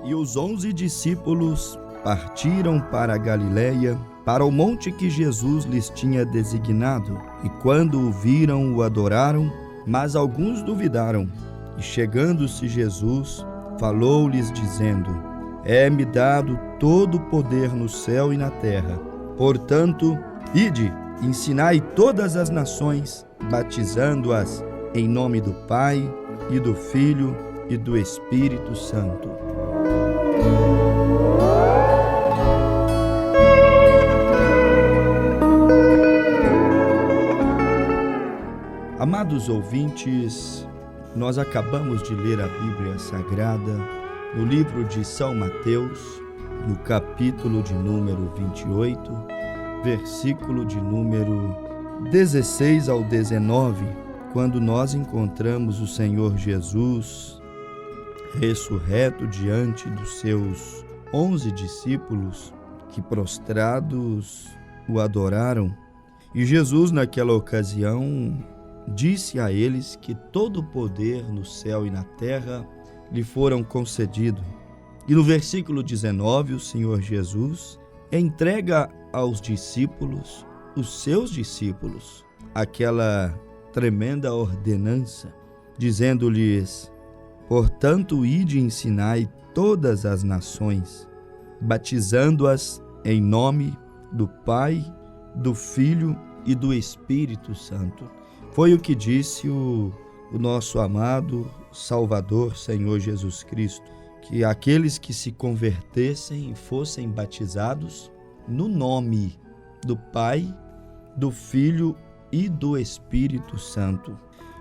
E os 11 discípulos partiram para a Galiléia, para o monte que Jesus lhes tinha designado. E quando o viram, o adoraram, mas alguns duvidaram. E chegando-se Jesus, falou-lhes dizendo: É-me dado todo o poder no céu e na terra. Portanto, ide, ensinai todas as nações, batizando-as em nome do Pai, e do Filho, e do Espírito Santo. Amados ouvintes, nós acabamos de ler a Bíblia Sagrada no livro de São Mateus, no capítulo de número 28, versículo de número 16 ao 19, quando nós encontramos o Senhor Jesus ressurreto diante dos seus 11 discípulos que prostrados o adoraram. E Jesus, naquela ocasião, disse a eles que todo o poder no céu e na terra lhe foram concedido. E no versículo 19, o Senhor Jesus entrega aos discípulos, os seus discípulos, aquela tremenda ordenança, dizendo-lhes: Portanto, ide e ensinai todas as nações, batizando-as em nome do Pai, do Filho e do Espírito Santo. Foi o que disse o nosso amado Salvador, Senhor Jesus Cristo, que aqueles que se convertessem e fossem batizados no nome do Pai, do Filho e do Espírito Santo.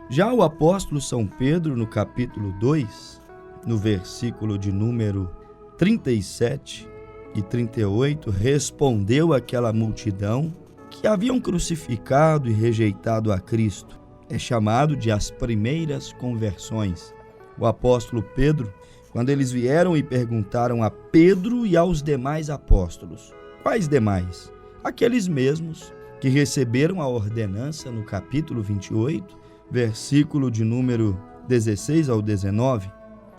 Já o apóstolo São Pedro, no capítulo 2, no versículo de número 37 e 38, respondeu àquela multidão que haviam crucificado e rejeitado a Cristo. É chamado de as primeiras conversões. O apóstolo Pedro, quando eles vieram e perguntaram a Pedro e aos demais apóstolos: quais demais? Aqueles mesmos que receberam a ordenança no capítulo 28, versículo de número 16 ao 19.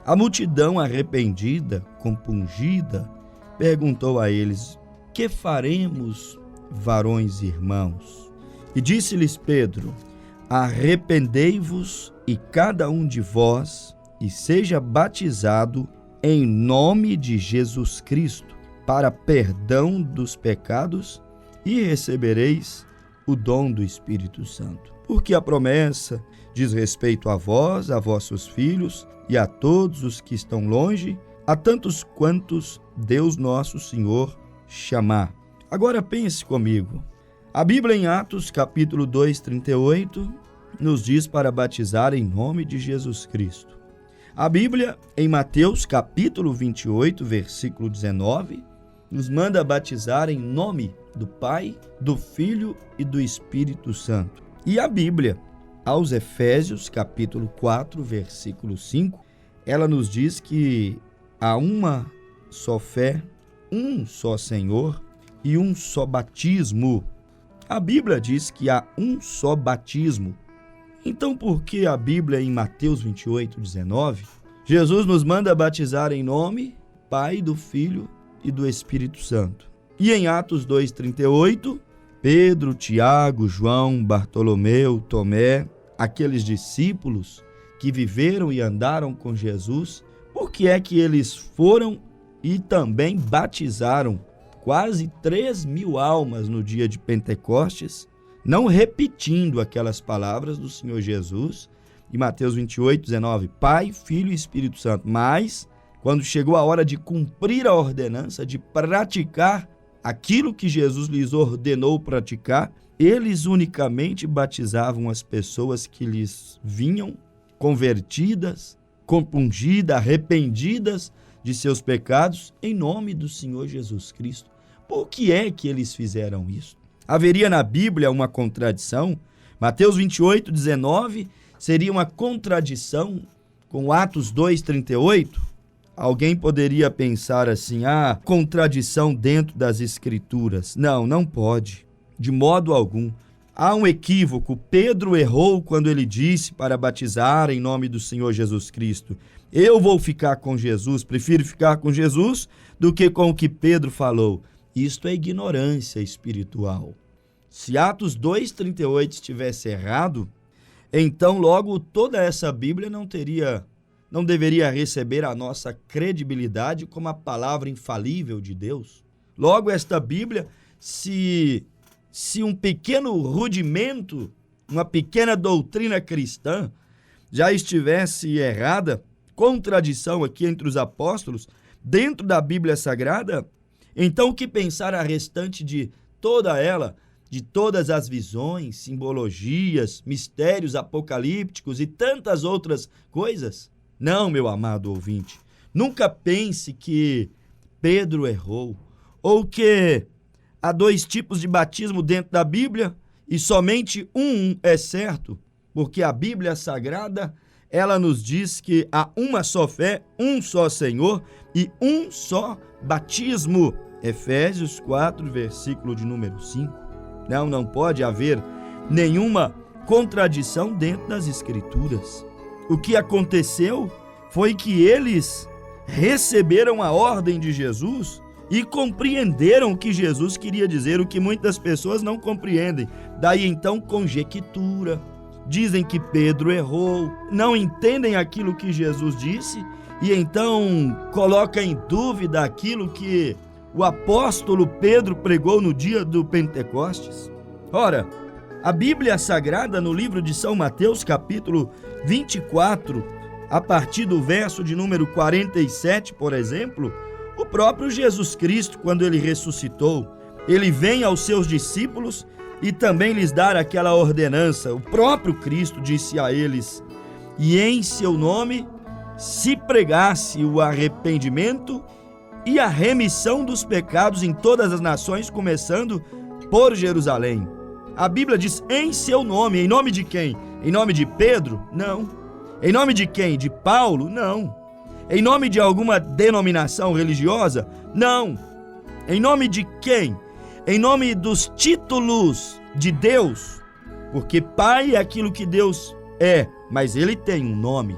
A multidão arrependida, compungida, perguntou a eles: que faremos, varões e irmãos? E disse-lhes Pedro: arrependei-vos e cada um de vós e seja batizado em nome de Jesus Cristo para perdão dos pecados e recebereis o dom do Espírito Santo. Porque a promessa diz respeito a vós, a vossos filhos e a todos os que estão longe, a tantos quantos Deus nosso Senhor chamar. Agora pense comigo. A Bíblia em Atos, capítulo 2, 38, nos diz para batizar em nome de Jesus Cristo. A Bíblia em Mateus, capítulo 28, versículo 19, nos manda batizar em nome do Pai, do Filho e do Espírito Santo. E a Bíblia, aos Efésios, capítulo 4, versículo 5, ela nos diz que há uma só fé, um só Senhor e um só batismo. A Bíblia diz que há um só batismo. Então, por que a Bíblia em Mateus 28, 19, Jesus nos manda batizar em nome Pai, do Filho e do Espírito Santo? E em Atos 2, 38, Pedro, Tiago, João, Bartolomeu, Tomé, aqueles discípulos que viveram e andaram com Jesus, por que é que eles foram e também batizaram quase 3.000 almas no dia de Pentecostes, não repetindo aquelas palavras do Senhor Jesus em Mateus 28, 19, Pai, Filho e Espírito Santo, mas quando chegou a hora de cumprir a ordenança, de praticar aquilo que Jesus lhes ordenou praticar, eles unicamente batizavam as pessoas que lhes vinham convertidas, compungidas, arrependidas de seus pecados, em nome do Senhor Jesus Cristo. Por que é que eles fizeram isso? Haveria na Bíblia uma contradição? Mateus 28, 19 seria uma contradição com Atos 2, 38? Alguém poderia pensar assim, contradição dentro das Escrituras. Não, não pode, de modo algum. Há um equívoco. Pedro errou quando ele disse para batizar em nome do Senhor Jesus Cristo. Eu vou ficar com Jesus, prefiro ficar com Jesus do que com o que Pedro falou. Isto é ignorância espiritual. Se Atos 2,38 estivesse errado, então logo toda essa Bíblia não deveria receber a nossa credibilidade como a palavra infalível de Deus. Logo esta Bíblia, se um pequeno rudimento, uma pequena doutrina cristã já estivesse errada, contradição aqui entre os apóstolos, dentro da Bíblia Sagrada, então o que pensar a restante de toda ela, de todas as visões, simbologias, mistérios apocalípticos e tantas outras coisas? Não, meu amado ouvinte, nunca pense que Pedro errou, ou que há dois tipos de batismo dentro da Bíblia e somente um é certo, porque a Bíblia Sagrada, ela nos diz que há uma só fé, um só Senhor e um só batismo. Efésios 4, versículo de número 5. Não pode haver nenhuma contradição dentro das Escrituras. O que aconteceu foi que eles receberam a ordem de Jesus e compreenderam o que Jesus queria dizer, o que muitas pessoas não compreendem. Daí então conjectura, dizem que Pedro errou, não entendem aquilo que Jesus disse e então coloca em dúvida aquilo que o apóstolo Pedro pregou no dia do Pentecostes. Ora, a Bíblia Sagrada, no livro de São Mateus, capítulo 24, a partir do verso de número 47, por exemplo, o próprio Jesus Cristo, quando ele ressuscitou, ele vem aos seus discípulos e também lhes dá aquela ordenança. O próprio Cristo disse a eles: e em seu nome se pregasse o arrependimento e a remissão dos pecados em todas as nações, começando por Jerusalém. A Bíblia diz em seu nome. Em nome de quem? Em nome de Pedro? Não. Em nome de quem? De Paulo? Não. Em nome de alguma denominação religiosa? Não. Em nome de quem? Em nome dos títulos de Deus. Porque Pai é aquilo que Deus é, mas ele tem um nome.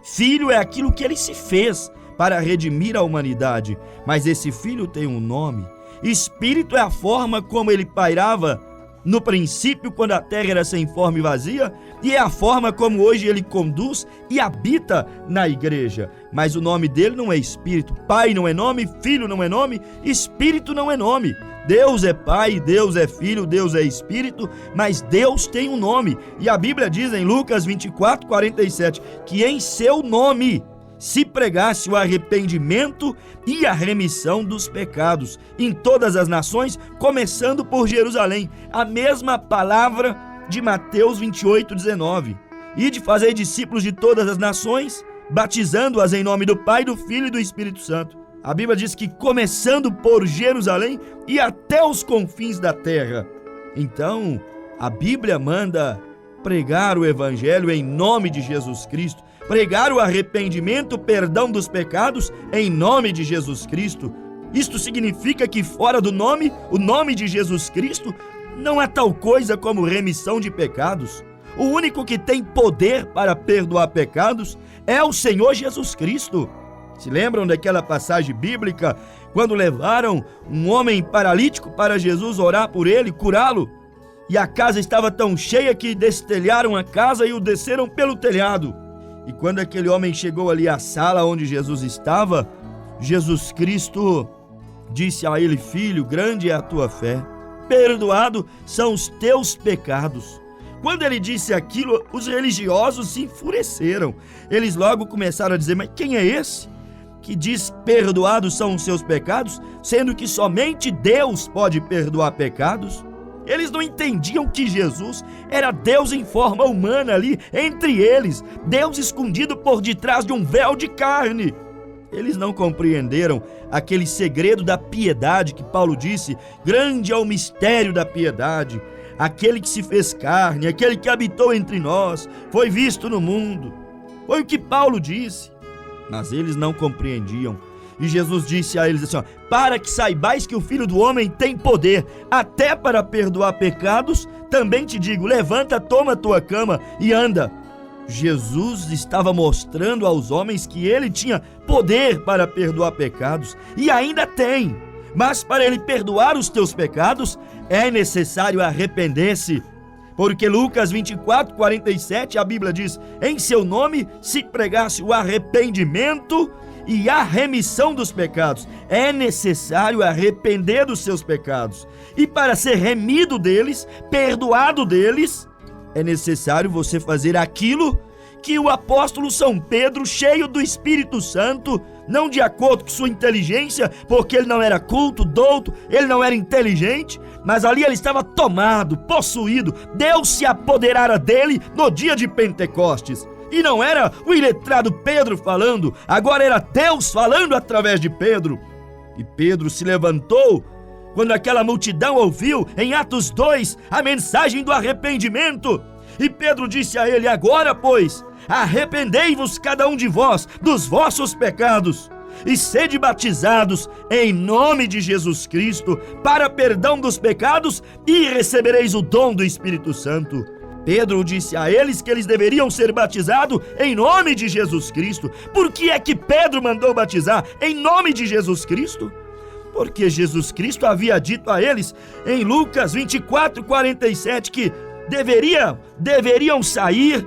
Filho é aquilo que ele se fez para redimir a humanidade, mas esse Filho tem um nome. Espírito é a forma como ele pairava no princípio, quando a terra era sem forma e vazia, e é a forma como hoje ele conduz e habita na igreja. Mas o nome dele não é Espírito. Pai não é nome, Filho não é nome, Espírito não é nome. Deus é Pai, Deus é Filho, Deus é Espírito, mas Deus tem um nome. E a Bíblia diz em Lucas 24, 47, que em seu nome se pregasse o arrependimento e a remissão dos pecados em todas as nações, começando por Jerusalém. A mesma palavra de Mateus 28, 19. E de fazer discípulos de todas as nações, batizando-as em nome do Pai, do Filho e do Espírito Santo. A Bíblia diz que começando por Jerusalém e até os confins da terra. Então, a Bíblia manda pregar o Evangelho em nome de Jesus Cristo, pregar o arrependimento, o perdão dos pecados em nome de Jesus Cristo. Isto significa que fora do nome, o nome de Jesus Cristo, não há tal coisa como remissão de pecados. O único que tem poder para perdoar pecados é o Senhor Jesus Cristo. Se lembram daquela passagem bíblica, quando levaram um homem paralítico para Jesus orar por ele, curá-lo? E a casa estava tão cheia que destelharam a casa e o desceram pelo telhado. E quando aquele homem chegou ali à sala onde Jesus estava, Jesus Cristo disse a ele: filho, grande é a tua fé, perdoado são os teus pecados. Quando ele disse aquilo, os religiosos se enfureceram. Eles logo começaram a dizer: mas quem é esse que diz perdoados são os seus pecados, sendo que somente Deus pode perdoar pecados? Eles não entendiam que Jesus era Deus em forma humana ali entre eles, Deus escondido por detrás de um véu de carne. Eles não compreenderam aquele segredo da piedade que Paulo disse: grande é o mistério da piedade. Aquele que se fez carne, aquele que habitou entre nós, foi visto no mundo. Foi o que Paulo disse, mas eles não compreendiam. E Jesus disse a eles assim: para que saibais que o Filho do Homem tem poder até para perdoar pecados, também te digo, levanta, toma tua cama e anda. Jesus estava mostrando aos homens que ele tinha poder para perdoar pecados, e ainda tem. Mas para ele perdoar os teus pecados, é necessário arrepender-se. Porque Lucas 24:47, a Bíblia diz: em seu nome se pregasse o arrependimento e a remissão dos pecados. É necessário arrepender dos seus pecados. E para ser remido deles, perdoado deles, é necessário você fazer aquilo que o apóstolo São Pedro, cheio do Espírito Santo, não de acordo com sua inteligência, porque ele não era culto, douto, ele não era inteligente, mas ali ele estava tomado, possuído. Deus se apoderara dele no dia de Pentecostes. E não era o iletrado Pedro falando, agora era Deus falando através de Pedro. E Pedro se levantou quando aquela multidão ouviu, em Atos 2, a mensagem do arrependimento. E Pedro disse a ele: agora, pois, arrependei-vos cada um de vós dos vossos pecados e sede batizados em nome de Jesus Cristo para perdão dos pecados e recebereis o dom do Espírito Santo. Pedro disse a eles que eles deveriam ser batizados em nome de Jesus Cristo. Por que é que Pedro mandou batizar em nome de Jesus Cristo? Porque Jesus Cristo havia dito a eles em Lucas 24:47 que deveriam sair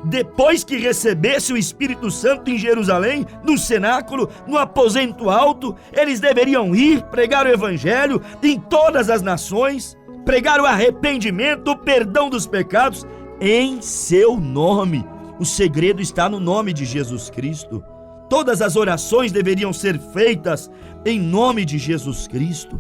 depois que recebesse o Espírito Santo em Jerusalém, no cenáculo, no aposento alto. Eles deveriam ir pregar o evangelho em todas as nações, pregar o arrependimento, o perdão dos pecados em seu nome. O segredo está no nome de Jesus Cristo. Todas as orações deveriam ser feitas em nome de Jesus Cristo,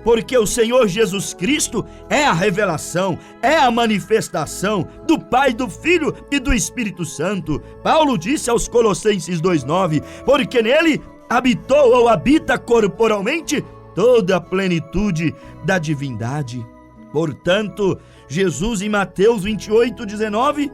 porque o Senhor Jesus Cristo é a revelação, é a manifestação do Pai, do Filho e do Espírito Santo. Paulo disse aos Colossenses 2:9, porque nele habitou ou habita corporalmente toda a plenitude da divindade. Portanto, Jesus, em Mateus 28:19,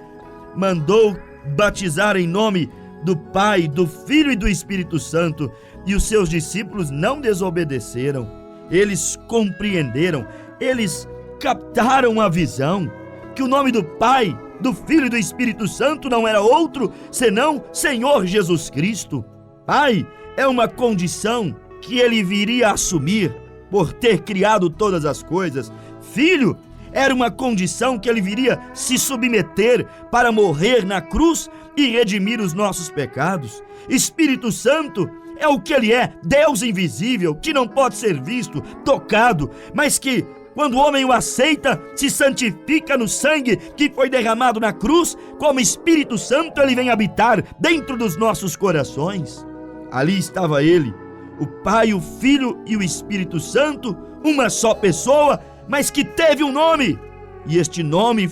mandou batizar em nome do Pai, do Filho e do Espírito Santo, e os seus discípulos não desobedeceram. Eles compreenderam, eles captaram a visão que o nome do Pai, do Filho e do Espírito Santo não era outro senão Senhor Jesus Cristo. Pai é uma condição que ele viria a assumir por ter criado todas as coisas. Filho era uma condição que ele viria se submeter para morrer na cruz e redimir os nossos pecados. Espírito Santo é o que ele é, Deus invisível, que não pode ser visto, tocado, mas que, quando o homem o aceita, se santifica no sangue que foi derramado na cruz. Como Espírito Santo, ele vem habitar dentro dos nossos corações. Ali estava ele, o Pai, o Filho e o Espírito Santo, uma só pessoa, mas que teve um nome. E este nome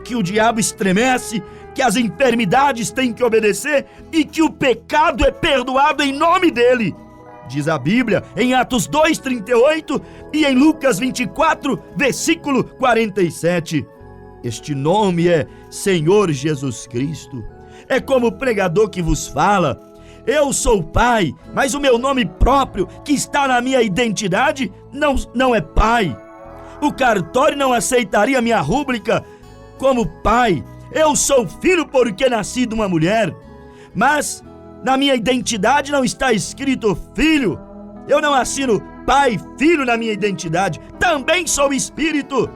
que o diabo estremece, que as enfermidades têm que obedecer e que o pecado é perdoado em nome dele. Diz a Bíblia em Atos 2:38 e em Lucas 24, versículo 47. Este nome é Senhor Jesus Cristo. É como o pregador que vos fala: eu sou o Pai, mas o meu nome próprio, que está na minha identidade, não é Pai. O cartório não aceitaria minha rúbrica como Pai. Eu sou filho porque nasci de uma mulher, mas na minha identidade não está escrito filho. Eu não assino Pai, Filho na minha identidade. Também sou Espírito.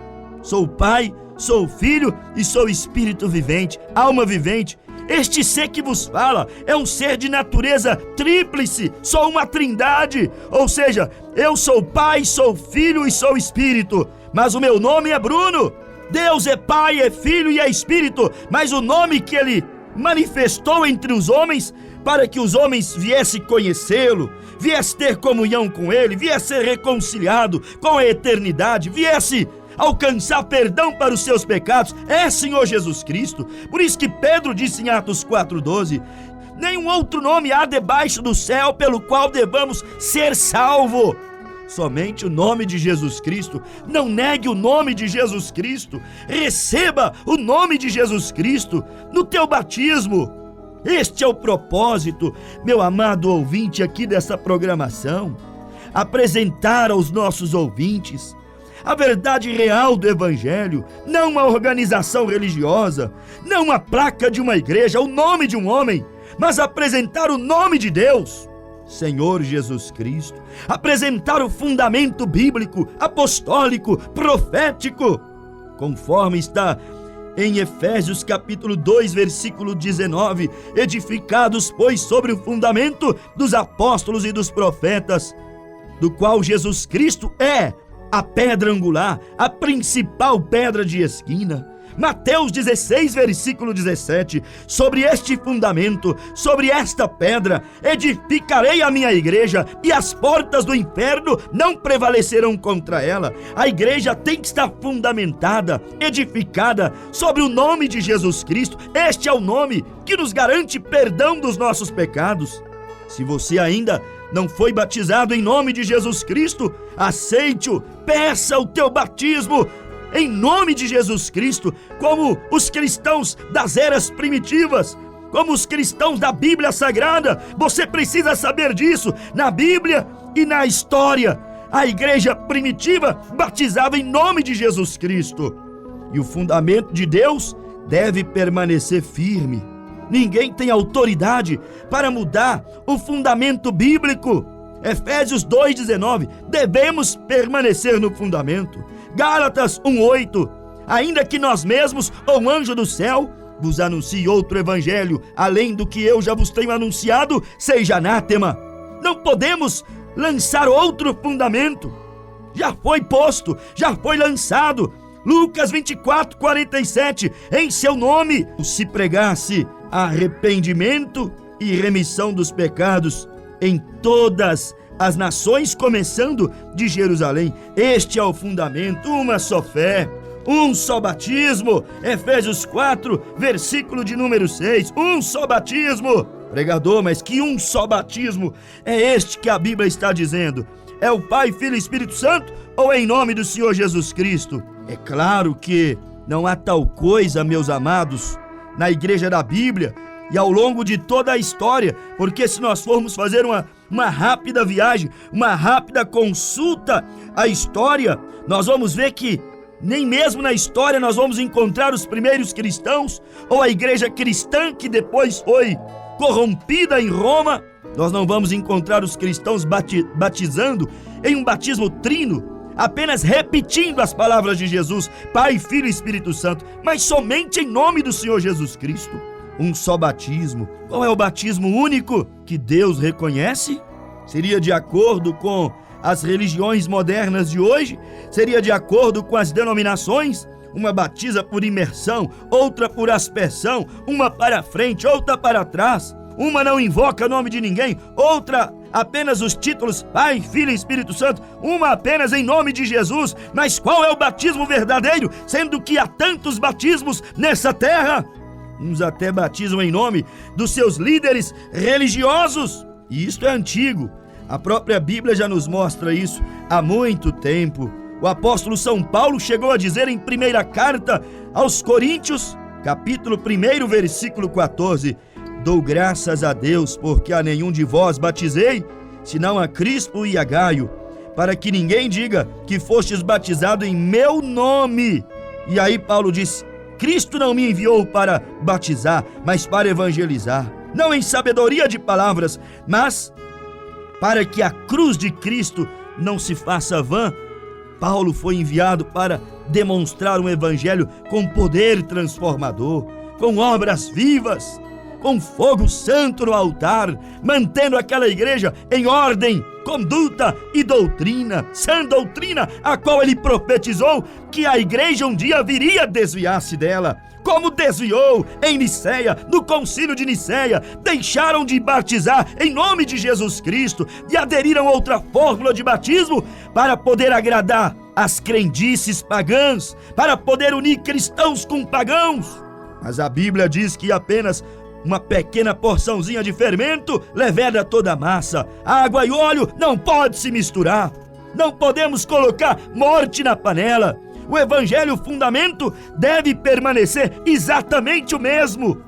Sou Pai, sou Filho e sou Espírito vivente, alma vivente. Este ser que vos fala é um ser de natureza tríplice, sou uma trindade. Ou seja, eu sou Pai, sou Filho e sou Espírito, mas o meu nome é Bruno. Deus é Pai, é Filho e é Espírito, mas o nome que ele manifestou entre os homens, para que os homens viessem conhecê-lo, viessem ter comunhão com ele, viessem ser reconciliado com a eternidade, viessem alcançar perdão para os seus pecados, é Senhor Jesus Cristo. Por isso que Pedro disse em Atos 4:12, nenhum outro nome há debaixo do céu pelo qual devamos ser salvos. Somente o nome de Jesus Cristo. Não negue o nome de Jesus Cristo. Receba o nome de Jesus Cristo no teu batismo. Este é o propósito, meu amado ouvinte, aqui dessa programação. Apresentar aos nossos ouvintes a verdade real do Evangelho, não uma organização religiosa, não a placa de uma igreja, o nome de um homem, mas apresentar o nome de Deus, Senhor Jesus Cristo, apresentar o fundamento bíblico, apostólico, profético, conforme está em Efésios capítulo 2, versículo 19, edificados, pois, sobre o fundamento dos apóstolos e dos profetas, do qual Jesus Cristo é a pedra angular, a principal pedra de esquina. Mateus 16, versículo 17, sobre este fundamento, sobre esta pedra, edificarei a minha igreja, e as portas do inferno não prevalecerão contra ela. A igreja tem que estar fundamentada, edificada sobre o nome de Jesus Cristo. Este é o nome que nos garante perdão dos nossos pecados. Se você ainda não foi batizado em nome de Jesus Cristo, aceite-o, peça o teu batismo em nome de Jesus Cristo, como os cristãos das eras primitivas, como os cristãos da Bíblia Sagrada. Você precisa saber disso. Na Bíblia e na história, a igreja primitiva batizava em nome de Jesus Cristo. E o fundamento de Deus deve permanecer firme. Ninguém tem autoridade para mudar o fundamento bíblico. Efésios 2,19, devemos permanecer no fundamento. Gálatas 1,8, ainda que nós mesmos ou um anjo do céu vos anuncie outro evangelho, além do que eu já vos tenho anunciado, seja anátema. Não podemos lançar outro fundamento. Já foi posto, já foi lançado. Lucas 24:47, em seu nome, se pregasse arrependimento e remissão dos pecados em todas as nações, começando de Jerusalém. Este é o fundamento, uma só fé, um só batismo. Efésios 4, versículo de número 6, um só batismo. Pregador, mas que um só batismo é este que a Bíblia está dizendo? É o Pai, Filho e Espírito Santo, ou é em nome do Senhor Jesus Cristo? É claro que não há tal coisa, meus amados, na igreja da Bíblia e ao longo de toda a história, porque se nós formos fazer uma rápida viagem, uma rápida consulta à história, nós vamos ver que nem mesmo na história nós vamos encontrar os primeiros cristãos, ou a igreja cristã que depois foi corrompida em Roma. Nós não vamos encontrar os cristãos batizando em um batismo trino, apenas repetindo as palavras de Jesus, Pai, Filho e Espírito Santo, mas somente em nome do Senhor Jesus Cristo. Um só batismo. Qual é o batismo único que Deus reconhece? Seria de acordo com as religiões modernas de hoje? Seria de acordo com as denominações? Uma batiza por imersão, outra por aspersão, uma para frente, outra para trás. Uma não invoca o nome de ninguém, outra apenas os títulos Pai, Filho e Espírito Santo, uma apenas em nome de Jesus. Mas qual é o batismo verdadeiro, sendo que há tantos batismos nessa terra? Uns até batizam em nome dos seus líderes religiosos, e isto é antigo. A própria Bíblia já nos mostra isso há muito tempo. O apóstolo São Paulo chegou a dizer em primeira carta aos Coríntios, capítulo 1, versículo 14: dou graças a Deus, porque a nenhum de vós batizei, senão a Crispo e a Gaio, para que ninguém diga que fostes batizado em meu nome. E aí Paulo disse: Cristo não me enviou para batizar, mas para evangelizar, não em sabedoria de palavras, mas para que a cruz de Cristo não se faça vã. Paulo foi enviado para demonstrar um evangelho com poder transformador, com obras vivas, com fogo santo no altar, mantendo aquela igreja em ordem, conduta e doutrina, sã doutrina, a qual ele profetizou que a igreja um dia viria desviar-se dela, como desviou em Niceia, no concílio de Niceia. Deixaram de batizar em nome de Jesus Cristo e aderiram a outra fórmula de batismo para poder agradar as crendices pagãs, para poder unir cristãos com pagãos. Mas a Bíblia diz que apenas uma pequena porçãozinha de fermento leveda toda a massa. Água e óleo não pode se misturar. Não podemos colocar morte na panela. O evangelho, o fundamento, deve permanecer exatamente o mesmo.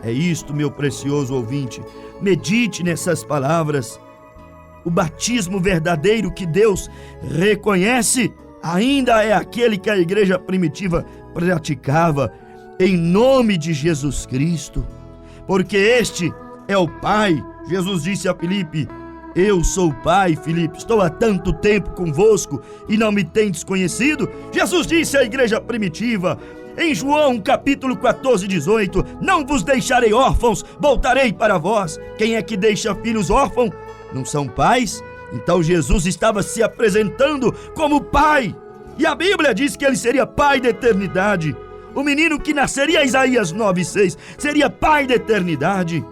É isto, meu precioso ouvinte. Medite nessas palavras. O batismo verdadeiro que Deus reconhece, ainda é aquele que a igreja primitiva praticava, em nome de Jesus Cristo, porque este é o Pai. Jesus disse a Filipe: eu sou o Pai, Filipe, estou há tanto tempo convosco e não me tendes conhecido. Jesus disse à igreja primitiva, em João capítulo 14, 18, não vos deixarei órfãos, voltarei para vós. Quem é que deixa filhos órfãos? Não são pais? Então Jesus estava se apresentando como Pai. E a Bíblia diz que ele seria Pai da eternidade. O menino que nasceria, Isaías 9,6, seria Pai da eternidade.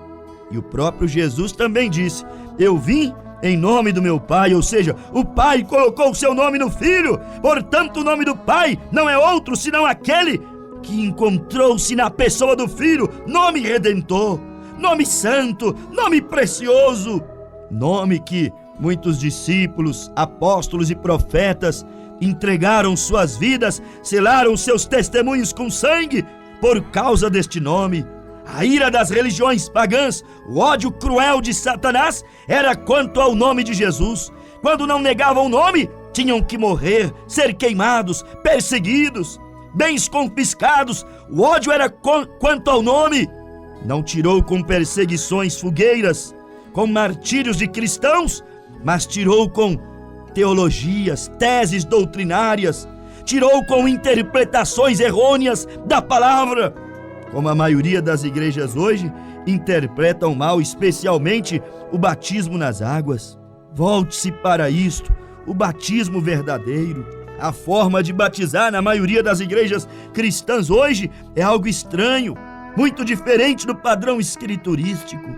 E o próprio Jesus também disse: eu vim em nome do meu Pai, ou seja, o Pai colocou o seu nome no Filho. Portanto, o nome do Pai não é outro senão aquele que encontrou-se na pessoa do Filho, nome redentor, nome santo, nome precioso, nome que muitos discípulos, apóstolos e profetas entregaram suas vidas, selaram seus testemunhos com sangue por causa deste nome. A ira das religiões pagãs, o ódio cruel de Satanás era quanto ao nome de Jesus. Quando não negavam o nome, tinham que morrer, ser queimados, perseguidos, bens confiscados. O ódio era quanto ao nome. Não tirou com perseguições fogueiras, com martírios de cristãos, mas tirou com teologias, teses doutrinárias, tirou com interpretações errôneas da palavra, como a maioria das igrejas hoje interpretam mal, especialmente o batismo nas águas. Volte-se para isto, o batismo verdadeiro. A forma de batizar na maioria das igrejas cristãs hoje é algo estranho, muito diferente do padrão escriturístico.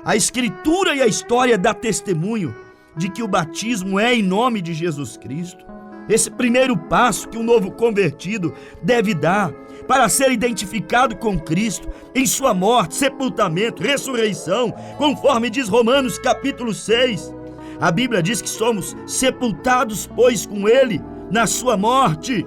A escritura e a história dão testemunho de que o batismo é em nome de Jesus Cristo. Esse primeiro passo que um novo convertido deve dar para ser identificado com Cristo em sua morte, sepultamento, ressurreição, conforme diz Romanos capítulo 6. A Bíblia diz que somos sepultados, pois, com Ele na sua morte.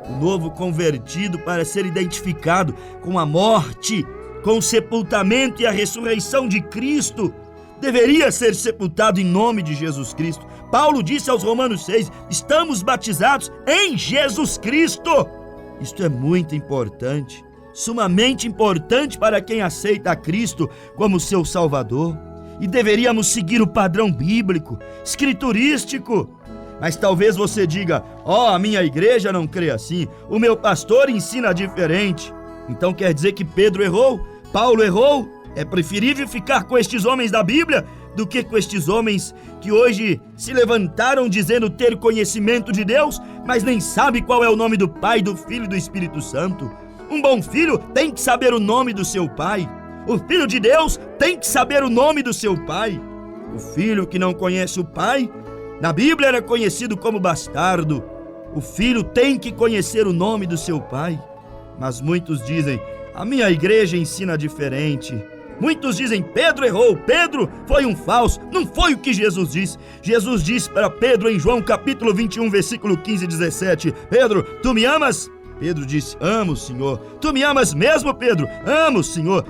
O novo convertido, para ser identificado com a morte, com o sepultamento e a ressurreição de Cristo, deveria ser sepultado em nome de Jesus Cristo. Paulo disse aos Romanos 6, estamos batizados em Jesus Cristo. Isto é muito importante, sumamente importante para quem aceita a Cristo como seu Salvador. E deveríamos seguir o padrão bíblico, escriturístico. Mas talvez você diga, a minha igreja não crê assim, o meu pastor ensina diferente. Então quer dizer que Pedro errou? Paulo errou? É preferível ficar com estes homens da Bíblia do que com estes homens que hoje se levantaram dizendo ter conhecimento de Deus, mas nem sabe qual é o nome do Pai, do Filho e do Espírito Santo. Um bom filho tem que saber o nome do seu pai. O filho de Deus tem que saber o nome do seu pai. O filho que não conhece o pai, na Bíblia era conhecido como bastardo. O filho tem que conhecer o nome do seu pai. Mas muitos dizem, a minha igreja ensina diferente. Muitos dizem, Pedro errou, Pedro foi um falso. Não foi o que Jesus disse. Jesus disse para Pedro em João capítulo 21, versículo 15 e 17, Pedro, tu me amas? Pedro disse, amo, Senhor. Tu me amas mesmo, Pedro? Amo, Senhor.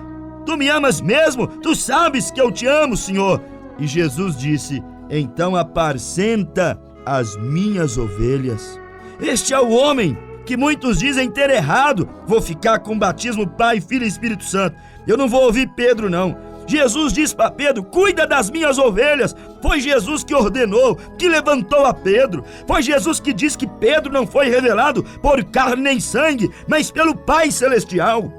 Tu me amas mesmo? Tu sabes que eu te amo, Senhor. E Jesus disse, então apacenta as minhas ovelhas. Este é o homem que muitos dizem ter errado. Vou ficar com batismo Pai, Filho e Espírito Santo. Eu não vou ouvir Pedro, não. Jesus disse para Pedro, cuida das minhas ovelhas. Foi Jesus que ordenou, que levantou a Pedro. Foi Jesus que disse que Pedro não foi revelado por carne nem sangue, mas pelo Pai Celestial.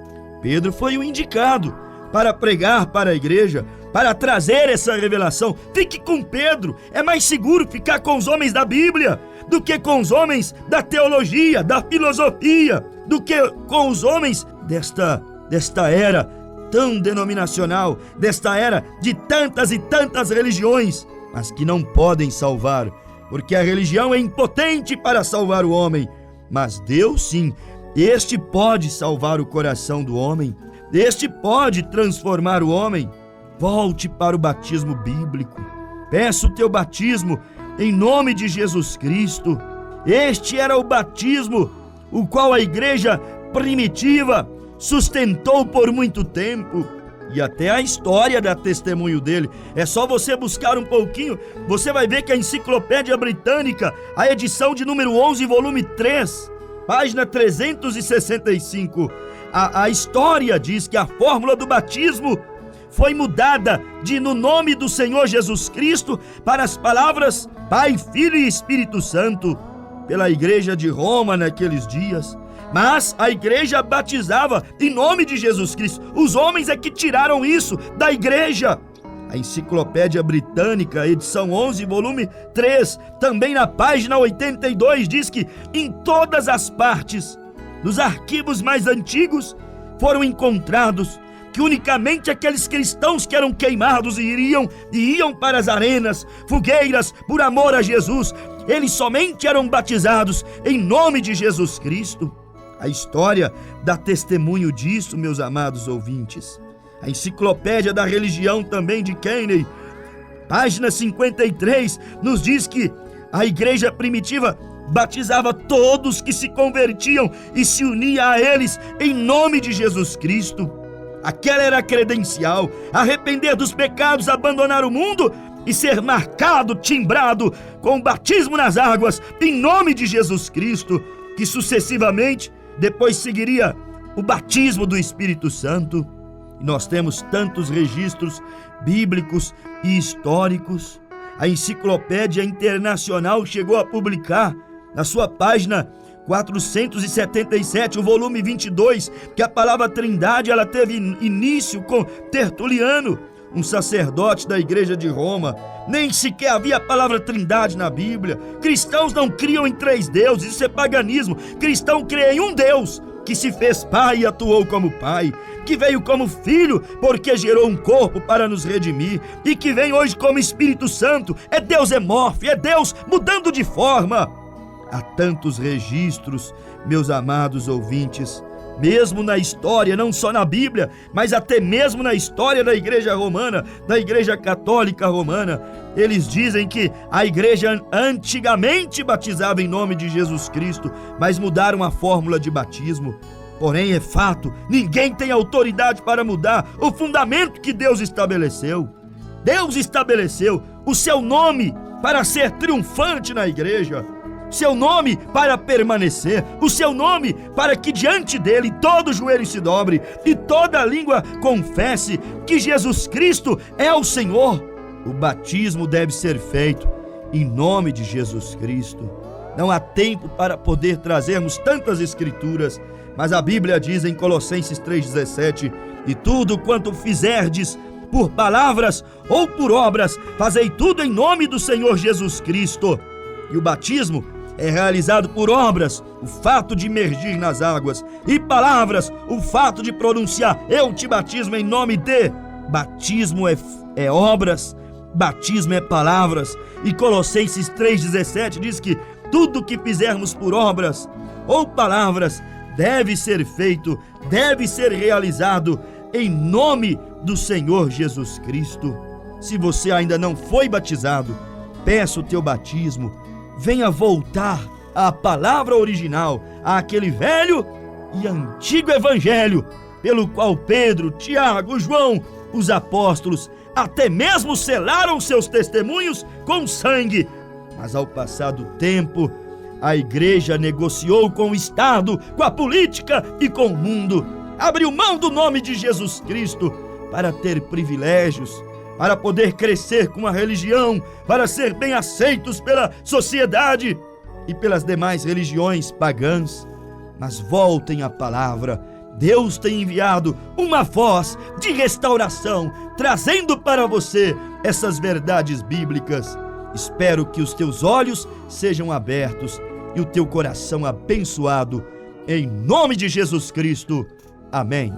Pedro foi o indicado para pregar para a igreja, para trazer essa revelação. Fique com Pedro. É mais seguro ficar com os homens da Bíblia do que com os homens da teologia, da filosofia, do que com os homens desta era tão denominacional, desta era de tantas e tantas religiões, mas que não podem salvar, porque a religião é impotente para salvar o homem, mas Deus sim, este pode salvar o coração do homem, este pode transformar o homem. Volte para o batismo bíblico, peça o teu batismo em nome de Jesus Cristo. Este era o batismo, o qual a igreja primitiva sustentou por muito tempo. e até a história dá testemunho dele. É só você buscar um pouquinho, você vai ver que a Enciclopédia Britânica, a edição de número 11, volume 3, página 365, a história diz que a fórmula do batismo foi mudada de no nome do Senhor Jesus Cristo para as palavras Pai, Filho e Espírito Santo, pela Igreja de Roma naqueles dias. Mas a igreja batizava em nome de Jesus Cristo. Os homens é que tiraram isso da igreja. A Enciclopédia Britânica, edição 11, volume 3, também na página 82, diz que em todas as partes, nos arquivos mais antigos, foram encontrados que unicamente aqueles cristãos que eram queimados iam para as arenas, fogueiras, por amor a Jesus, eles somente eram batizados em nome de Jesus Cristo. A história dá testemunho disso, meus amados ouvintes. A Enciclopédia da Religião também de Kenny, página 53, nos diz que a igreja primitiva batizava todos que se convertiam e se unia a eles em nome de Jesus Cristo. Aquela era a credencial: arrepender dos pecados, abandonar o mundo e ser marcado, timbrado com o batismo nas águas em nome de Jesus Cristo, que sucessivamente depois seguiria o batismo do Espírito Santo. E nós temos tantos registros bíblicos e históricos. A Enciclopédia Internacional chegou a publicar na sua página 477, o volume 22, que a palavra Trindade ela teve início com Tertuliano, um sacerdote da Igreja de Roma. Nem sequer havia a palavra Trindade na Bíblia. Cristãos não criam em 3 deuses, isso é paganismo. Cristão crê em um Deus que se fez Pai e atuou como Pai, que veio como Filho porque gerou um corpo para nos redimir, e que vem hoje como Espírito Santo. É Deus emorfe, é Deus mudando de forma. Há tantos registros, meus amados ouvintes, mesmo na história, não só na Bíblia, mas até mesmo na história da Igreja Romana, da Igreja Católica Romana. Eles dizem que a igreja antigamente batizava em nome de Jesus Cristo, mas mudaram a fórmula de batismo. Porém, é fato, ninguém tem autoridade para mudar o fundamento que Deus estabeleceu. Deus estabeleceu o seu nome para ser triunfante na igreja, seu nome para permanecer, o seu nome para que diante dele todo joelho se dobre e toda língua confesse que Jesus Cristo é o Senhor. O batismo deve ser feito em nome de Jesus Cristo. Não há tempo para poder trazermos tantas escrituras, mas a Bíblia diz em Colossenses 3,17: e tudo quanto fizerdes, por palavras ou por obras, fazei tudo em nome do Senhor Jesus Cristo. E o batismo é realizado por obras, o fato de imergir nas águas, e palavras, o fato de pronunciar eu te batismo em nome de. Batismo é obras, batismo é palavras. E Colossenses 3,17 diz que tudo que fizermos por obras ou palavras deve ser feito, deve ser realizado em nome do Senhor Jesus Cristo. Se você ainda não foi batizado, peça o teu batismo. Venha voltar à palavra original, àquele velho e antigo evangelho, pelo qual Pedro, Tiago, João, os apóstolos, até mesmo selaram seus testemunhos com sangue. Mas ao passar do tempo, a igreja negociou com o Estado, com a política e com o mundo. Abriu mão do nome de Jesus Cristo para ter privilégios, para poder crescer com a religião, para ser bem aceitos pela sociedade e pelas demais religiões pagãs. Mas voltem à palavra. Deus tem enviado uma voz de restauração, trazendo para você essas verdades bíblicas. Espero que os teus olhos sejam abertos e o teu coração abençoado, em nome de Jesus Cristo. Amém.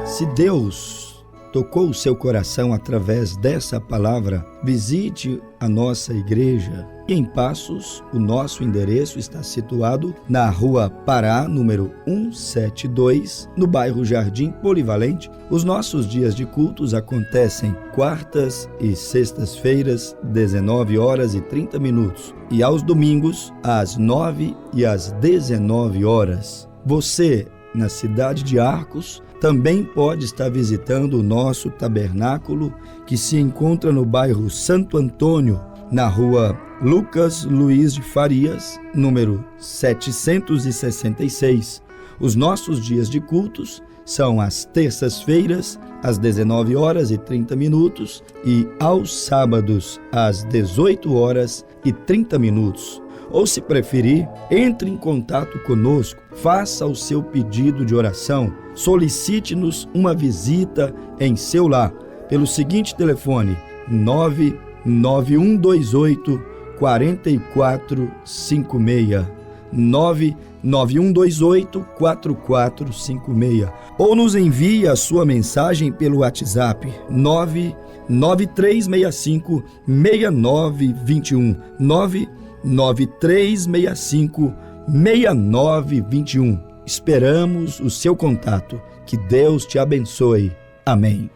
Se Deus tocou o seu coração através dessa palavra, visite a nossa igreja. Em Passos, o nosso endereço está situado na Rua Pará, número 172, no bairro Jardim Polivalente. Os nossos dias de cultos acontecem quartas e sextas-feiras, 19 horas e 30 minutos, e aos domingos, às 9 e às 19 horas. Você, na cidade de Arcos, também pode estar visitando o nosso tabernáculo, que se encontra no bairro Santo Antônio, na rua Lucas Luiz de Farias, número 766. Os nossos dias de cultos são às terças-feiras, às 19 horas e 30 minutos, e aos sábados, às 18 horas e 30 minutos. Ou, se preferir, entre em contato conosco, faça o seu pedido de oração, solicite-nos uma visita em seu lar, pelo seguinte telefone: 99128 4456, 99128 4456, ou nos envie a sua mensagem pelo WhatsApp 99365 6921, 99365 6921. Esperamos o seu contato. Que Deus te abençoe. Amém.